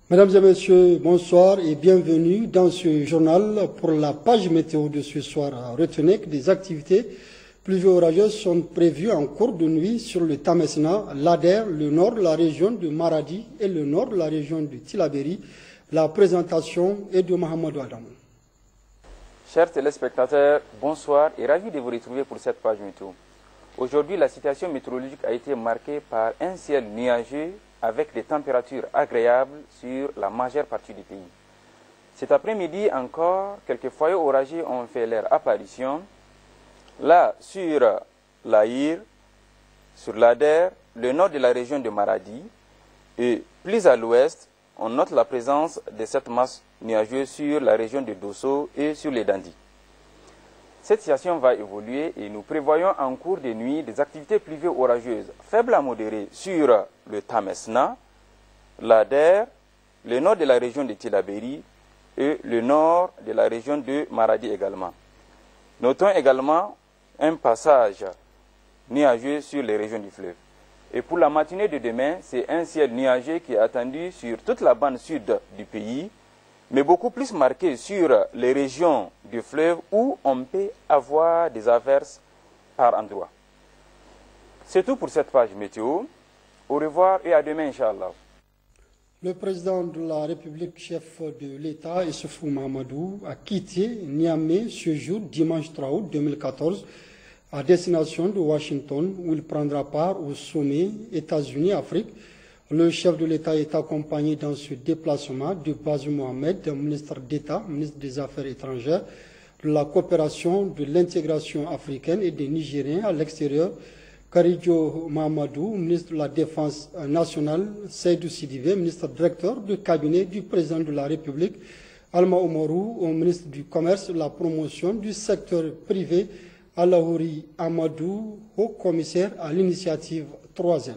Mesdames et messieurs, bonsoir et bienvenue dans ce journal pour la page météo de ce soir. Retenez que des activités pluvio-orageuses sont prévues en cours de nuit sur le Tamesna, l'Ader, le nord de la région de Maradi et le nord de la région de Tillabéri. La présentation est de Mohamed Adam. Chers téléspectateurs, bonsoir et ravi de vous retrouver pour cette page météo. Aujourd'hui, la situation météorologique a été marquée par un ciel nuageux avec des températures agréables sur la majeure partie du pays. Cet après-midi encore, quelques foyers orageux ont fait leur apparition. Là, sur l'Aïr, sur l'Ader, le nord de la région de Maradi, et plus à l'ouest, on note la présence de cette masse nuageuse sur la région de Dosso et sur les Dandi. Cette situation va évoluer et nous prévoyons en cours de nuit des activités pluvio-orageuses faibles à modérées sur le Tamesna, l'Ader, le nord de la région de Tillabéri et le nord de la région de Maradi également. Notons également un passage nuageux sur les régions du fleuve. Et pour la matinée de demain, c'est un ciel nuageux qui est attendu sur toute la bande sud du pays, mais beaucoup plus marqué sur les régions du fleuve où on peut avoir des averses par endroits. C'est tout pour cette page météo. Au revoir et à demain, Inch'Allah. Le président de la République, chef de l'État, Issoufou Mahamadou, a quitté Niamey ce jour, dimanche 3 août 2014, à destination de Washington, où il prendra part au sommet États-Unis-Afrique. Le chef de l'État est accompagné dans ce déplacement de Bazoum Mohamed, ministre d'État, ministre des Affaires étrangères, de la coopération, de l'intégration africaine et des Nigériens à l'extérieur, Karidjo Mahamadou, ministre de la Défense nationale, Seydou Sidibé, ministre directeur du cabinet du président de la République, Alma Oumarou, ministre du Commerce, de la promotion du secteur privé, Alahouri Amadou, haut commissaire à l'initiative 3e.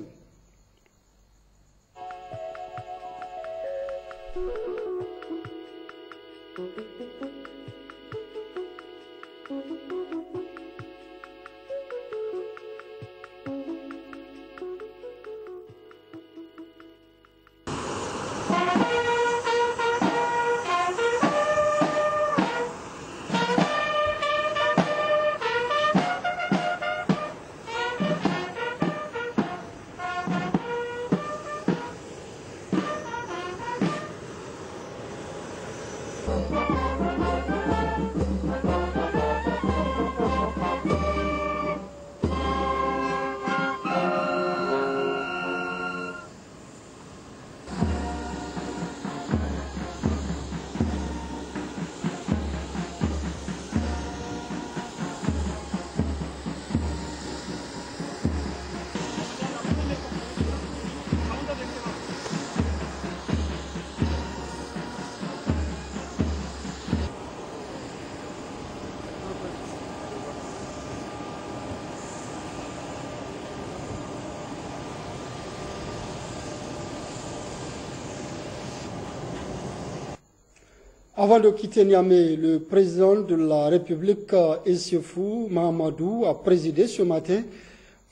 Avant de quitter Niamey, le président de la République, Issoufou Mahamadou, a présidé ce matin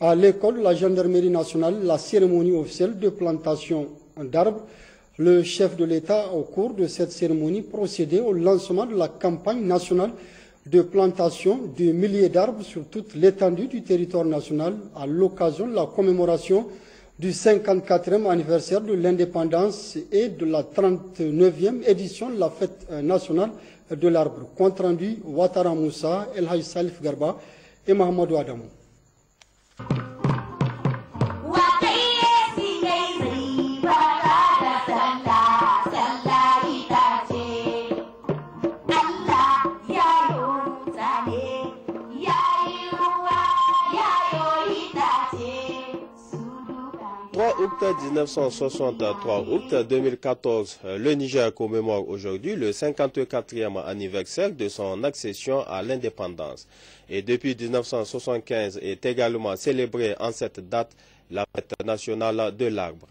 à l'école de la gendarmerie nationale la cérémonie officielle de plantation d'arbres. Le chef de l'État, au cours de cette cérémonie, procédait au lancement de la campagne nationale de plantation de milliers d'arbres sur toute l'étendue du territoire national à l'occasion de la commémoration du 54e anniversaire de l'indépendance et de la 39e édition de la fête nationale de l'arbre. Compte rendu Ouattara Moussa, El Hadj Salif Garba et Mahamadou Adamou. Août 1963, août 2014, le Niger commémore aujourd'hui le 54e anniversaire de son accession à l'indépendance. Et depuis 1975 est également célébrée en cette date la fête nationale de l'arbre.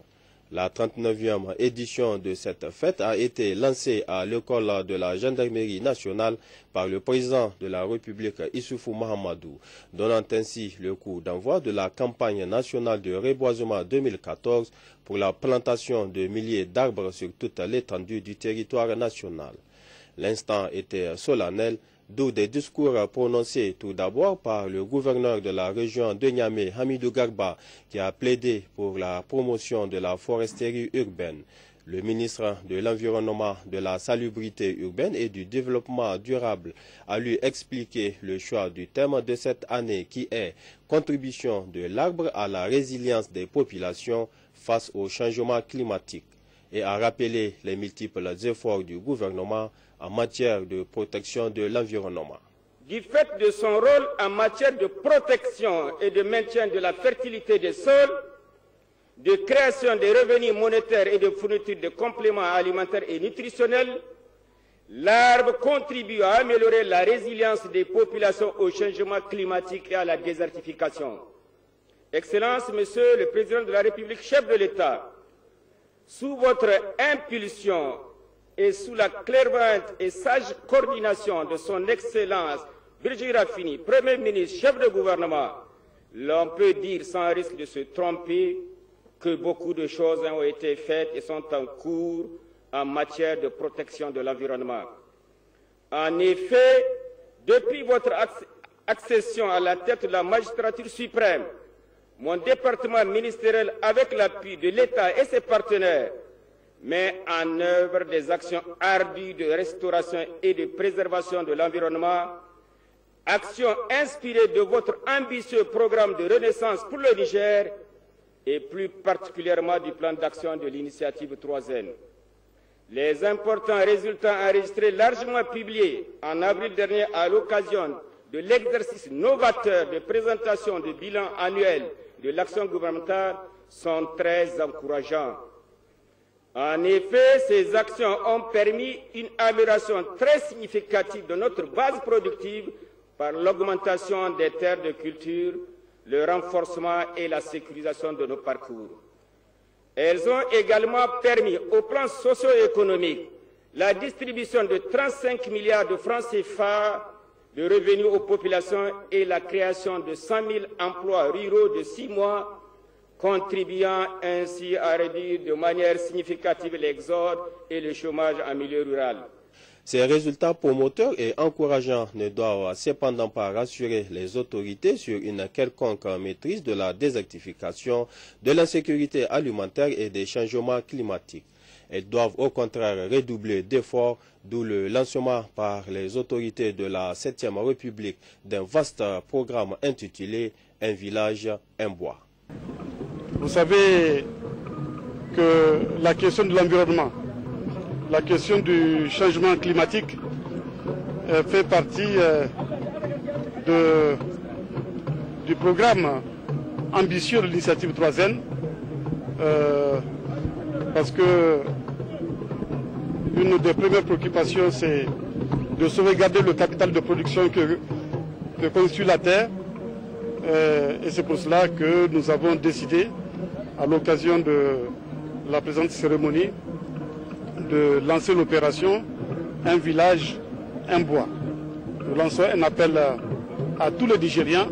La 39e édition de cette fête a été lancée à l'école de la gendarmerie nationale par le président de la République Issoufou Mahamadou, donnant ainsi le coup d'envoi de la campagne nationale de reboisement 2014 pour la plantation de milliers d'arbres sur toute l'étendue du territoire national. L'instant était solennel, d'où des discours prononcés tout d'abord par le gouverneur de la région de Niamey, Hamidou Garba, qui a plaidé pour la promotion de la foresterie urbaine. Le ministre de l'Environnement, de la Salubrité urbaine et du Développement durable a lui expliqué le choix du thème de cette année qui est « Contribution de l'arbre à la résilience des populations face au changement climatique » et a rappelé les multiples efforts du gouvernement en matière de protection de l'environnement. Du fait de son rôle en matière de protection et de maintien de la fertilité des sols, de création des revenus monétaires et de fourniture de compléments alimentaires et nutritionnels, l'arbre contribue à améliorer la résilience des populations au changement climatique et à la désertification. Excellences, Monsieur le Président de la République, chef de l'État, sous votre impulsion et sous la clairvoyante et sage coordination de son Excellence Birji Rafini, Premier ministre, chef de gouvernement, l'on peut dire sans risque de se tromper que beaucoup de choses ont été faites et sont en cours en matière de protection de l'environnement. En effet, depuis votre accession à la tête de la magistrature suprême, mon département ministériel, avec l'appui de l'État et ses partenaires, met en œuvre des actions ardues de restauration et de préservation de l'environnement, actions inspirées de votre ambitieux programme de renaissance pour le Niger et plus particulièrement du plan d'action de l'initiative 3N. Les importants résultats enregistrés largement publiés en avril dernier à l'occasion de l'exercice novateur de présentation du bilan annuel de l'action gouvernementale sont très encourageants. En effet, ces actions ont permis une amélioration très significative de notre base productive par l'augmentation des terres de culture, le renforcement et la sécurisation de nos parcours. Elles ont également permis, au plan socio-économique, la distribution de 35 milliards de francs CFA de revenus aux populations et la création de 100 000 emplois ruraux de 6 mois, contribuant ainsi à réduire de manière significative l'exode et le chômage en milieu rural. Ces résultats promoteurs et encourageants ne doivent cependant pas rassurer les autorités sur une quelconque maîtrise de la désertification, de l'insécurité alimentaire et des changements climatiques. Elles doivent au contraire redoubler d'efforts, d'où le lancement par les autorités de la 7e République d'un vaste programme intitulé « Un village, un bois ». Vous savez que la question de l'environnement, la question du changement climatique fait partie du programme ambitieux de l'initiative 3N parce que une des premières préoccupations c'est de sauvegarder le capital de production que constitue la terre et c'est pour cela que nous avons décidé à l'occasion de la présente cérémonie de lancer l'opération Un village, un bois. Nous lançons un appel à tous les Nigériens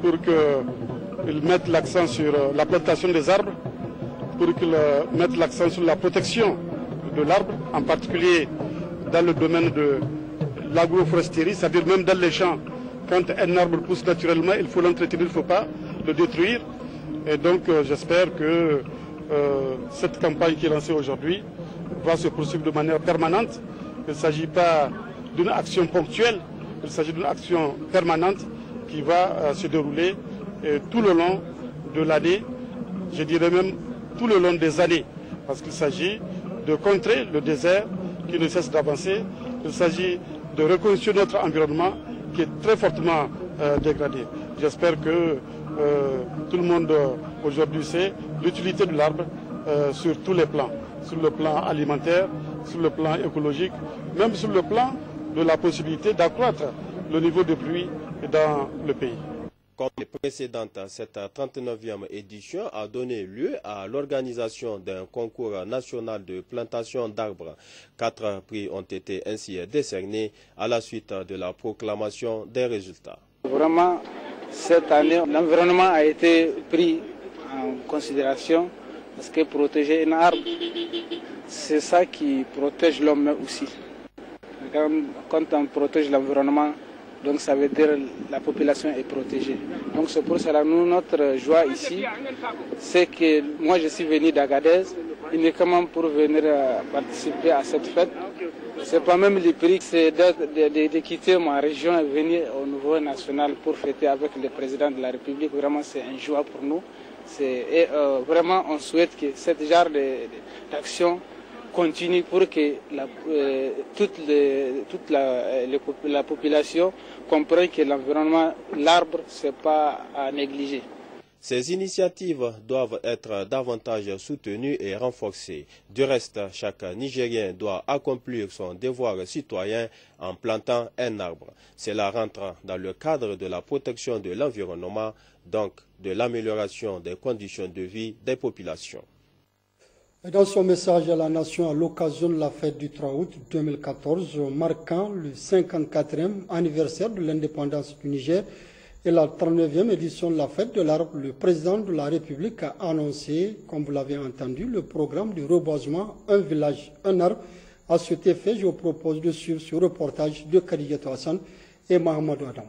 pour qu'ils mettent l'accent sur la plantation des arbres, pour qu'ils mettent l'accent sur la protection de l'arbre, en particulier dans le domaine de l'agroforesterie, c'est-à-dire même dans les champs, quand un arbre pousse naturellement, il faut l'entretenir, il ne faut pas le détruire. Et donc j'espère que cette campagne qui est lancée aujourd'hui va se poursuivre de manière permanente. Il ne s'agit pas d'une action ponctuelle, il s'agit d'une action permanente qui va se dérouler tout le long de l'année, je dirais même tout le long des années, parce qu'il s'agit de contrer le désert qui ne cesse d'avancer, il s'agit de reconstruire notre environnement qui est très fortement dégradé. J'espère que tout le monde aujourd'hui sait l'utilité de l'arbre sur tous les plans, sur le plan alimentaire, sur le plan écologique, même sur le plan de la possibilité d'accroître le niveau de pluie dans le pays. Comme les précédentes, cette 39e édition a donné lieu à l'organisation d'un concours national de plantation d'arbres. 4 prix ont été ainsi décernés à la suite de la proclamation des résultats. Vraiment, cette année, l'environnement a été pris en considération parce que protéger un arbre, c'est ça qui protège l'homme aussi. Quand on protège l'environnement, donc ça veut dire que la population est protégée. Donc c'est pour cela nous, notre joie ici, c'est que moi je suis venu d'Agadez uniquement pour venir participer à cette fête. C'est pas même le prix, c'est de quitter ma région et venir au niveau national pour fêter avec le président de la République. Vraiment c'est une joie pour nous. Et vraiment on souhaite que ce genre d'action continue pour que toute la population comprenne que l'environnement, l'arbre, ce n'est pas à négliger. Ces initiatives doivent être davantage soutenues et renforcées. Du reste, chaque Nigérien doit accomplir son devoir citoyen en plantant un arbre. Cela rentre dans le cadre de la protection de l'environnement, donc de l'amélioration des conditions de vie des populations. Dans son message à la nation à l'occasion de la fête du 3 août 2014, marquant le 54e anniversaire de l'indépendance du Niger et la 39e édition de la fête de l'arbre, le président de la République a annoncé, comme vous l'avez entendu, le programme de reboisement Un village, un arbre. À cet effet, je vous propose de suivre ce reportage de Khadijatou Hassan et Mahamadou Adam.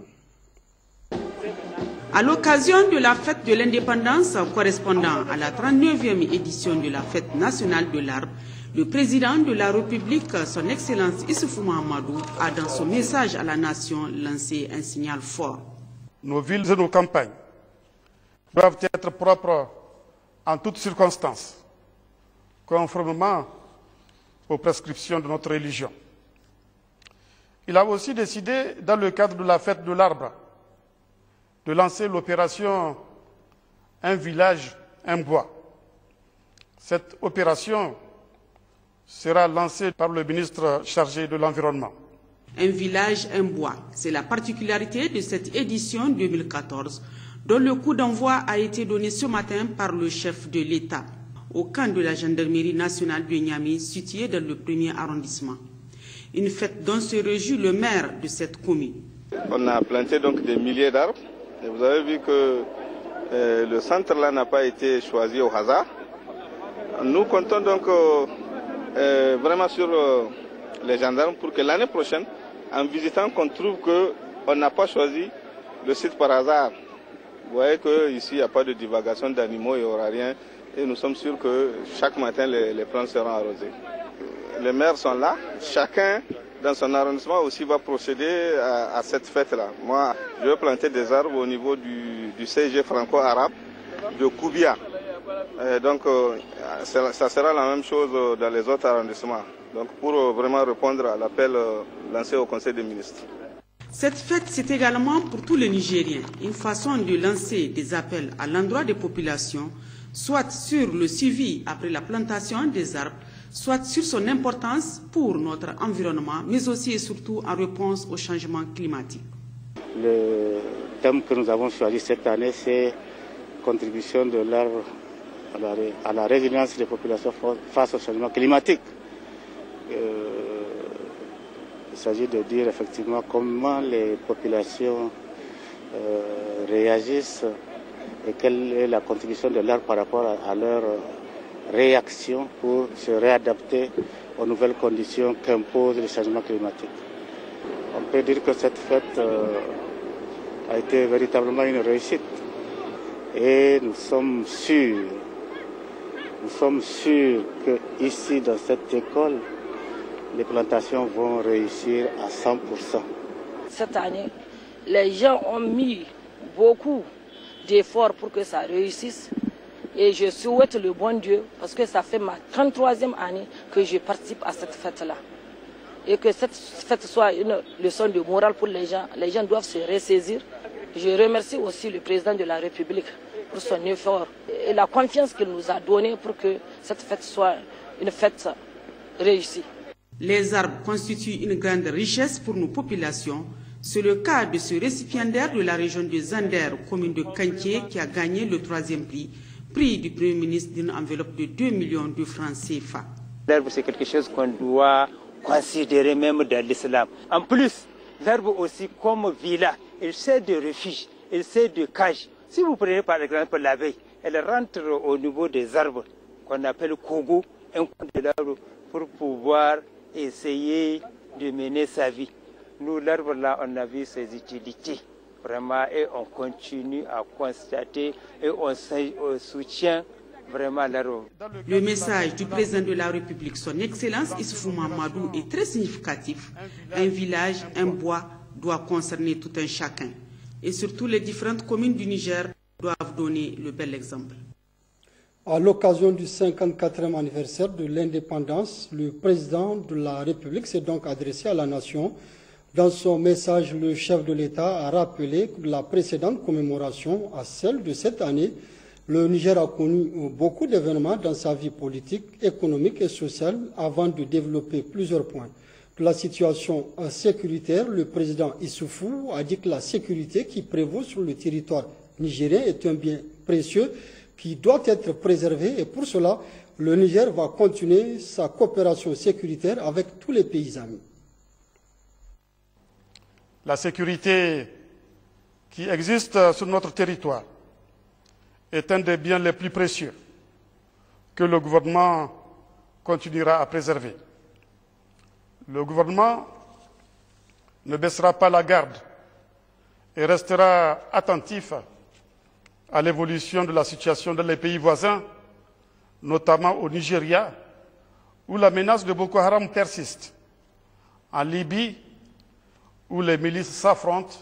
À l'occasion de la fête de l'indépendance correspondant à la 39e édition de la fête nationale de l'arbre, le président de la République, son Excellence Issoufou Mahamadou, a dans son message à la nation lancé un signal fort. Nos villes et nos campagnes doivent être propres en toutes circonstances, conformément aux prescriptions de notre religion. Il a aussi décidé, dans le cadre de la fête de l'arbre, de lancer l'opération Un village, un bois. Cette opération sera lancée par le ministre chargé de l'Environnement. Un village, un bois. C'est la particularité de cette édition 2014, dont le coup d'envoi a été donné ce matin par le chef de l'État, au camp de la gendarmerie nationale de Niamey, situé dans le 1er arrondissement. Une fête dont se réjouit le maire de cette commune. On a planté donc des milliers d'arbres. Et vous avez vu que le centre-là n'a pas été choisi au hasard. Nous comptons donc vraiment sur les gendarmes pour que l'année prochaine, en visitant, qu'on trouve qu'on n'a pas choisi le site par hasard. Vous voyez qu'ici, il n'y a pas de divagation d'animaux, il n'y aura rien. Et nous sommes sûrs que chaque matin, les plantes seront arrosées. Les maires sont là. Chacun dans son arrondissement aussi va procéder à cette fête-là. Moi, je vais planter des arbres au niveau du CG franco-arabe de Koubia. Donc, ça sera la même chose dans les autres arrondissements. Donc, pour vraiment répondre à l'appel lancé au Conseil des ministres. Cette fête, c'est également pour tous les Nigériens une façon de lancer des appels à l'endroit des populations, soit sur le suivi après la plantation des arbres, soit sur son importance pour notre environnement, mais aussi et surtout en réponse au changement climatique. Le thème que nous avons choisi cette année, c'est contribution de l'arbre à la résilience des populations face au changement climatique. Il s'agit de dire effectivement comment les populations réagissent et quelle est la contribution de l'arbre par rapport à leur réaction pour se réadapter aux nouvelles conditions qu'imposent le changement climatique. On peut dire que cette fête a été véritablement une réussite et nous sommes sûrs que ici dans cette école, les plantations vont réussir à 100%. Cette année, les gens ont mis beaucoup d'efforts pour que ça réussisse. Et je souhaite le bon Dieu, parce que ça fait ma 33e année que je participe à cette fête-là. Et que cette fête soit une leçon de morale pour les gens. Les gens doivent se ressaisir. Je remercie aussi le président de la République pour son effort et la confiance qu'il nous a donnée pour que cette fête soit une fête réussie. Les arbres constituent une grande richesse pour nos populations. C'est le cas de ce récipiendaire de la région de Zander, commune de Kantié, qui a gagné le 3e prix du Premier ministre d'une enveloppe de 2 millions de francs CFA. L'herbe, c'est quelque chose qu'on doit considérer même dans l'islam. En plus, l'herbe aussi comme villa, il sert de refuge, il sert de cage. Si vous prenez par exemple l'abeille, elle rentre au niveau des arbres qu'on appelle kogo, un coin de l'arbre, pour pouvoir essayer de mener sa vie. Nous, l'arbre là, on a vu ses utilités, vraiment, et on continue à constater et on soutient vraiment l'arbre. Le message du président de la République, son Excellence Issoufou Mahamadou, est très significatif. Un village, un bois doit concerner tout un chacun. Et surtout, les différentes communes du Niger doivent donner le bel exemple. À l'occasion du 54e anniversaire de l'indépendance, le président de la République s'est donc adressé à la nation. Dans son message, le chef de l'État a rappelé que la précédente commémoration à celle de cette année, le Niger a connu beaucoup d'événements dans sa vie politique, économique et sociale avant de développer plusieurs points. De la situation sécuritaire, le président Issoufou a dit que la sécurité qui prévaut sur le territoire nigérien est un bien précieux qui doit être préservé et pour cela, le Niger va continuer sa coopération sécuritaire avec tous les pays amis. La sécurité qui existe sur notre territoire est un des biens les plus précieux que le gouvernement continuera à préserver. Le gouvernement ne baissera pas la garde et restera attentif à l'évolution de la situation dans les pays voisins, notamment au Nigeria, où la menace de Boko Haram persiste, en Libye, où les milices s'affrontent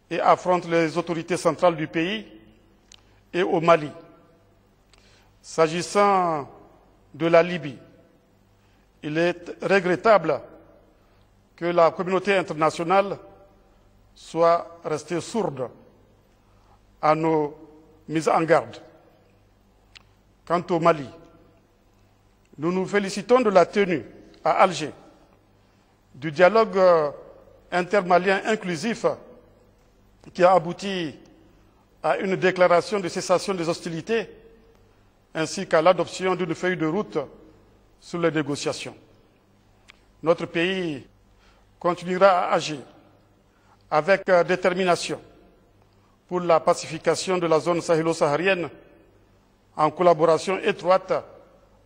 et affrontent les autorités centrales du pays, et au Mali. S'agissant de la Libye, il est regrettable que la communauté internationale soit restée sourde à nos mises en garde. Quant au Mali, nous nous félicitons de la tenue à Alger du dialogue intermalien inclusif qui a abouti à une déclaration de cessation des hostilités ainsi qu'à l'adoption d'une feuille de route sur les négociations. Notre pays continuera à agir avec détermination pour la pacification de la zone sahélo-saharienne en collaboration étroite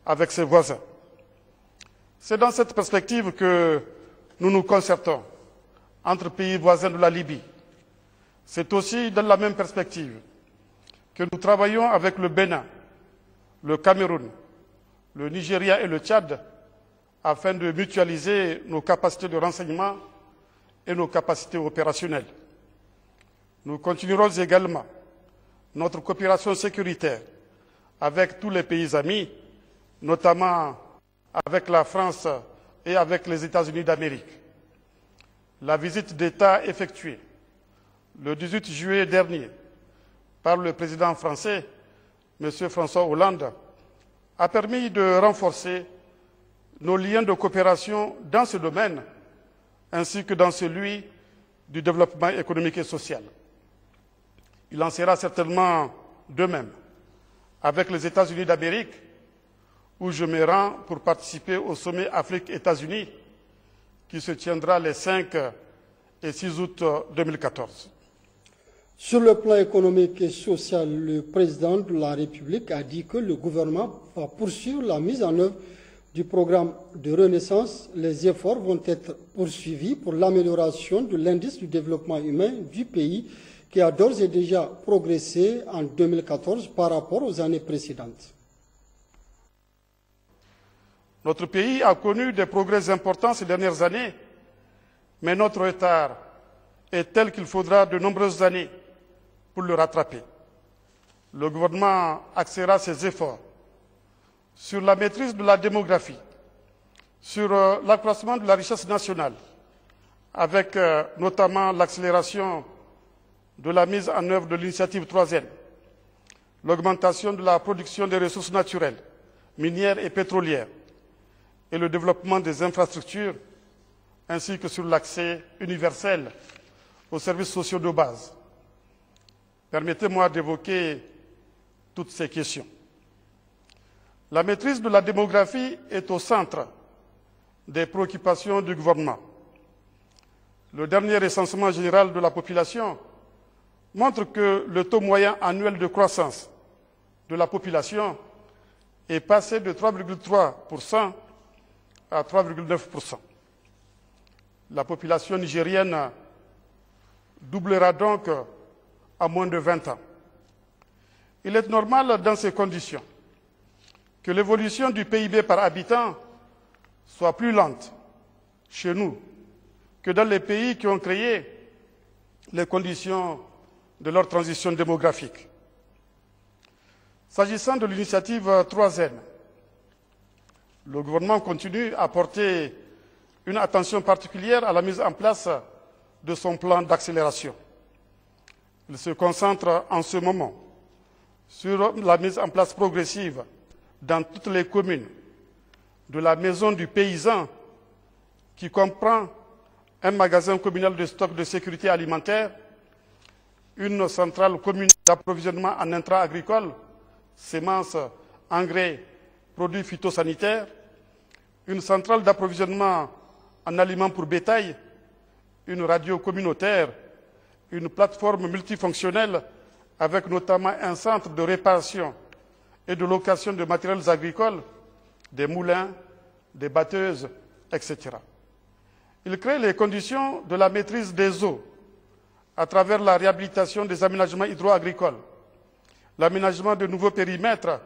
avec ses voisins. C'est dans cette perspective que nous nous concertons entre pays voisins de la Libye. C'est aussi dans la même perspective que nous travaillons avec le Bénin, le Cameroun, le Nigeria et le Tchad afin de mutualiser nos capacités de renseignement et nos capacités opérationnelles. Nous continuerons également notre coopération sécuritaire avec tous les pays amis, notamment avec la France et avec les États-Unis d'Amérique. La visite d'État effectuée le 18 juillet dernier par le président français, M. François Hollande, a permis de renforcer nos liens de coopération dans ce domaine, ainsi que dans celui du développement économique et social. Il en sera certainement de même avec les États-Unis d'Amérique, où je me rends pour participer au sommet Afrique-États-Unis, qui se tiendra les 5 et 6 août 2014. Sur le plan économique et social, le président de la République a dit que le gouvernement va poursuivre la mise en œuvre du programme de renaissance. Les efforts vont être poursuivis pour l'amélioration de l'indice du développement humain du pays qui a d'ores et déjà progressé en 2014 par rapport aux années précédentes. Notre pays a connu des progrès importants ces dernières années, mais notre retard est tel qu'il faudra de nombreuses années pour le rattraper. Le gouvernement axera ses efforts sur la maîtrise de la démographie, sur l'accroissement de la richesse nationale, avec notamment l'accélération de la mise en œuvre de l'initiative 3N, l'augmentation de la production des ressources naturelles, minières et pétrolières, et le développement des infrastructures ainsi que sur l'accès universel aux services sociaux de base. Permettez-moi d'évoquer toutes ces questions. La maîtrise de la démographie est au centre des préoccupations du gouvernement. Le dernier recensement général de la population montre que le taux moyen annuel de croissance de la population est passé de 3,3% à 3,9%. La population nigérienne doublera donc à moins de 20 ans. Il est normal dans ces conditions que l'évolution du PIB par habitant soit plus lente chez nous que dans les pays qui ont créé les conditions de leur transition démographique. S'agissant de l'initiative 3N, le gouvernement continue à porter une attention particulière à la mise en place de son plan d'accélération. Il se concentre en ce moment sur la mise en place progressive dans toutes les communes de la maison du paysan qui comprend un magasin communal de stock de sécurité alimentaire, une centrale commune d'approvisionnement en intrants agricoles, semences, engrais, produits phytosanitaires, une centrale d'approvisionnement en aliments pour bétail, une radio communautaire, une plateforme multifonctionnelle avec notamment un centre de réparation et de location de matériels agricoles, des moulins, des batteuses, etc. Il crée les conditions de la maîtrise des eaux à travers la réhabilitation des aménagements hydro-agricoles, l'aménagement de nouveaux périmètres,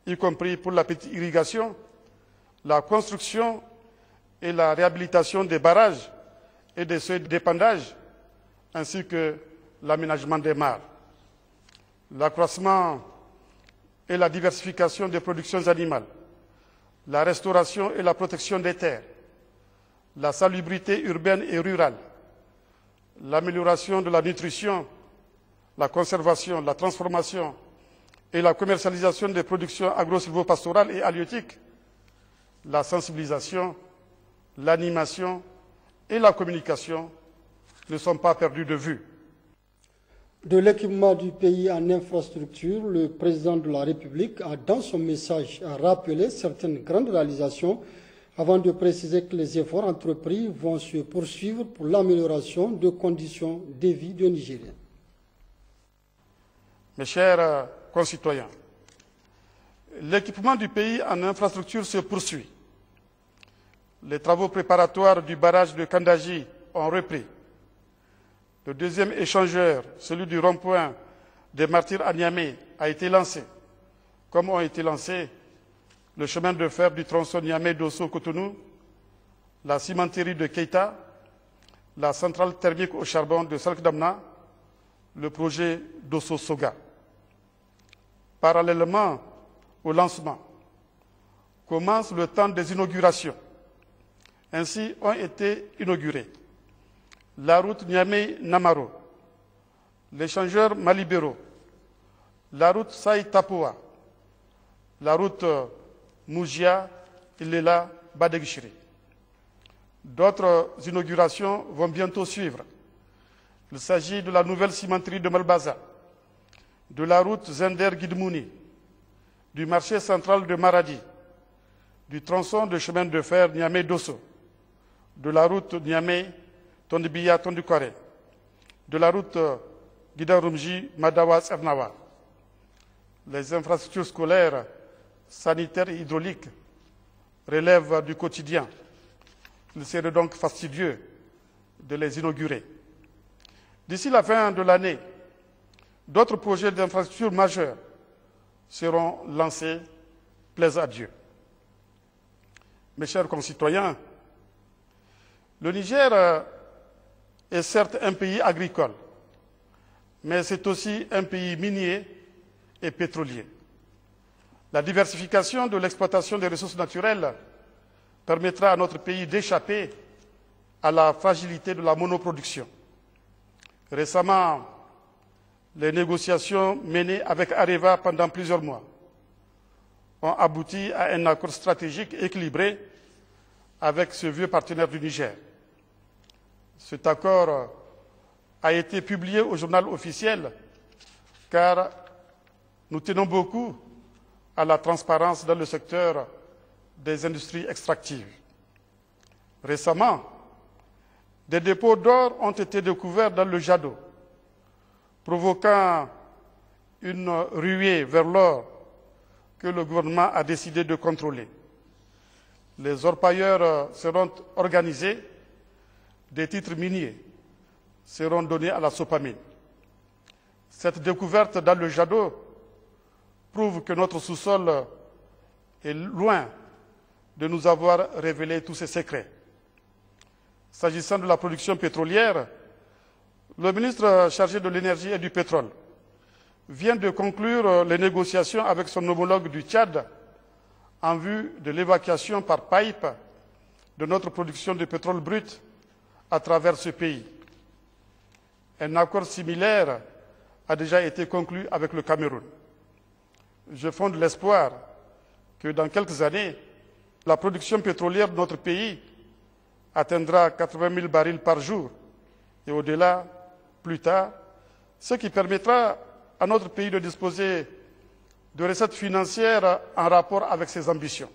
y compris pour la petite irrigation, la construction et la réhabilitation des barrages et des seuils d'épandage, ainsi que l'aménagement des mares. L'accroissement et la diversification des productions animales, la restauration et la protection des terres, la salubrité urbaine et rurale, l'amélioration de la nutrition, la conservation, la transformation et la commercialisation des productions agro-silvopastorales et halieutiques, la sensibilisation, l'animation et la communication ne sont pas perdus de vue. De l'équipement du pays en infrastructure, le président de la République a, dans son message, rappelé certaines grandes réalisations avant de préciser que les efforts entrepris vont se poursuivre pour l'amélioration des conditions de vie des Nigériens. Mes chers concitoyens, l'équipement du pays en infrastructure se poursuit. Les travaux préparatoires du barrage de Kandaji ont repris. Le deuxième échangeur, celui du rond-point des Martyrs à Niamey, a été lancé, comme ont été lancés le chemin de fer du tronçon Niamey-Dosso-Cotonou, la cimenterie de Keita, la centrale thermique au charbon de Salkdamna, le projet Dosso-Soga. Parallèlement au lancement, commence le temps des inaugurations. Ainsi ont été inaugurés la route Niamey-Namaro, l'échangeur Malibero, la route Saï-Tapoa, la route Moujia-Ilela-Badegchiri. D'autres inaugurations vont bientôt suivre. Il s'agit de la nouvelle cimenterie de Malbaza, de la route Zender-Guidmouni, du marché central de Maradi, du tronçon de chemin de fer Niamey-Dosso, de la route Niamey-Tondibiya-Tondukare, de la route Guidarumji-Madawas-Ernawa. Les infrastructures scolaires, sanitaires et hydrauliques relèvent du quotidien. Il serait donc fastidieux de les inaugurer. D'ici la fin de l'année, d'autres projets d'infrastructures majeurs seront lancés, plaise à Dieu. Mes chers concitoyens, le Niger est certes un pays agricole, mais c'est aussi un pays minier et pétrolier. La diversification de l'exploitation des ressources naturelles permettra à notre pays d'échapper à la fragilité de la monoproduction. Récemment, les négociations menées avec Areva pendant plusieurs mois ont abouti à un accord stratégique équilibré avec ce vieux partenaire du Niger. Cet accord a été publié au journal officiel car nous tenons beaucoup à la transparence dans le secteur des industries extractives. Récemment, des dépôts d'or ont été découverts dans le Jado, provoquant une ruée vers l'or que le gouvernement a décidé de contrôler. Les orpailleurs seront organisés, des titres miniers seront donnés à la Sopamine. Cette découverte dans le Jado prouve que notre sous-sol est loin de nous avoir révélé tous ses secrets. S'agissant de la production pétrolière, le ministre chargé de l'énergie et du pétrole vient de conclure les négociations avec son homologue du Tchad en vue de l'évacuation par pipe de notre production de pétrole brut à travers ce pays. Un accord similaire a déjà été conclu avec le Cameroun. Je fonde l'espoir que dans quelques années, la production pétrolière de notre pays atteindra 80 000 barils par jour et au-delà, plus tard, ce qui permettra à notre pays de disposer de recettes financières en rapport avec ses ambitions.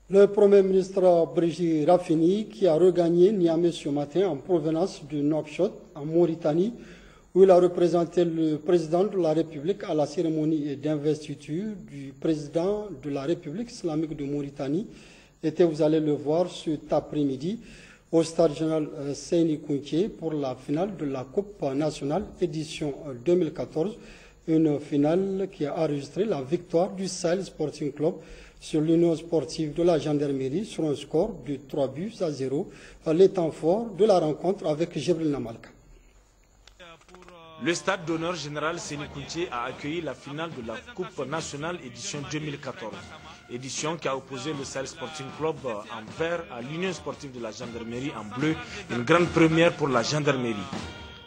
Le Premier ministre Brigitte Rafini, qui a regagné Niamey ce matin en provenance de Nouakchott, en Mauritanie, où il a représenté le président de la République à la cérémonie d'investiture du président de la République islamique de Mauritanie, était, vous allez le voir, cet après-midi, au stade général Seyni Kounché pour la finale de la Coupe nationale édition 2014, une finale qui a enregistré la victoire du Sahel Sporting Club sur l'Union sportive de la gendarmerie sur un score de 3-0, les temps forts de la rencontre avec Jibril Namalka. Le stade d'honneur général Seyni Kounché a accueilli la finale de la Coupe nationale édition 2014. Édition qui a opposé le Sahel Sporting Club en vert à l'Union sportive de la gendarmerie en bleu, une grande première pour la gendarmerie.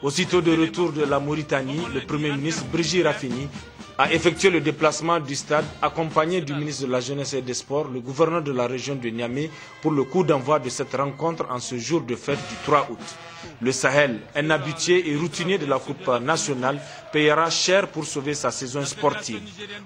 Aussitôt de retour de la Mauritanie, le Premier ministre Brigitte Rafini a effectué le déplacement du stade accompagné du ministre de la Jeunesse et des Sports, le gouverneur de la région de Niamey, pour le coup d'envoi de cette rencontre en ce jour de fête du 3 août. Le Sahel, un habitué et routinier de la Coupe nationale, payera cher pour sauver sa saison sportive.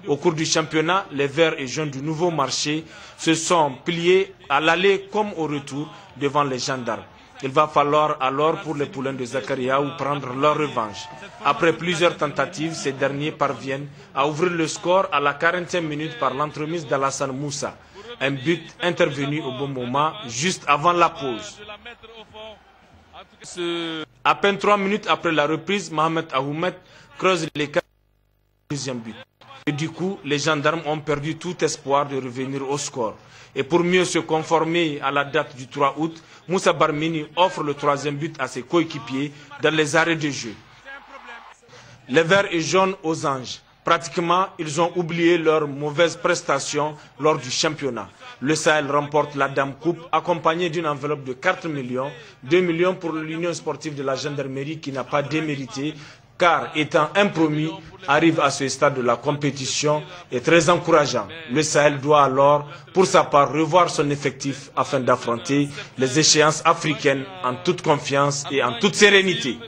Au cours du championnat, les Verts et Jaunes du Nouveau Marché se sont pliés à l'aller comme au retour devant les gendarmes. Il va falloir alors pour les poulains de Zakariaou prendre leur revanche. Après plusieurs tentatives, ces derniers parviennent à ouvrir le score à la 40e minute par l'entremise d'Alassane Moussa. Un but intervenu au bon moment, juste avant la pause. À peine 3 minutes après la reprise, Mohamed Ahoumet creuse l'écart du deuxième but. Et du coup, les gendarmes ont perdu tout espoir de revenir au score. Et pour mieux se conformer à la date du 3 août, Moussa Barmini offre le 3e but à ses coéquipiers dans les arrêts de jeu. Les Verts et Jaunes aux anges. Pratiquement, ils ont oublié leurs mauvaises prestations lors du championnat. Le Sahel remporte la Dame Coupe accompagnée d'une enveloppe de 4 millions, 2 millions pour l'Union sportive de la gendarmerie qui n'a pas démérité, car étant impromis, arrive à ce stade de la compétition est très encourageant. Le Sahel doit alors, pour sa part, revoir son effectif afin d'affronter les échéances africaines en toute confiance et en toute sérénité.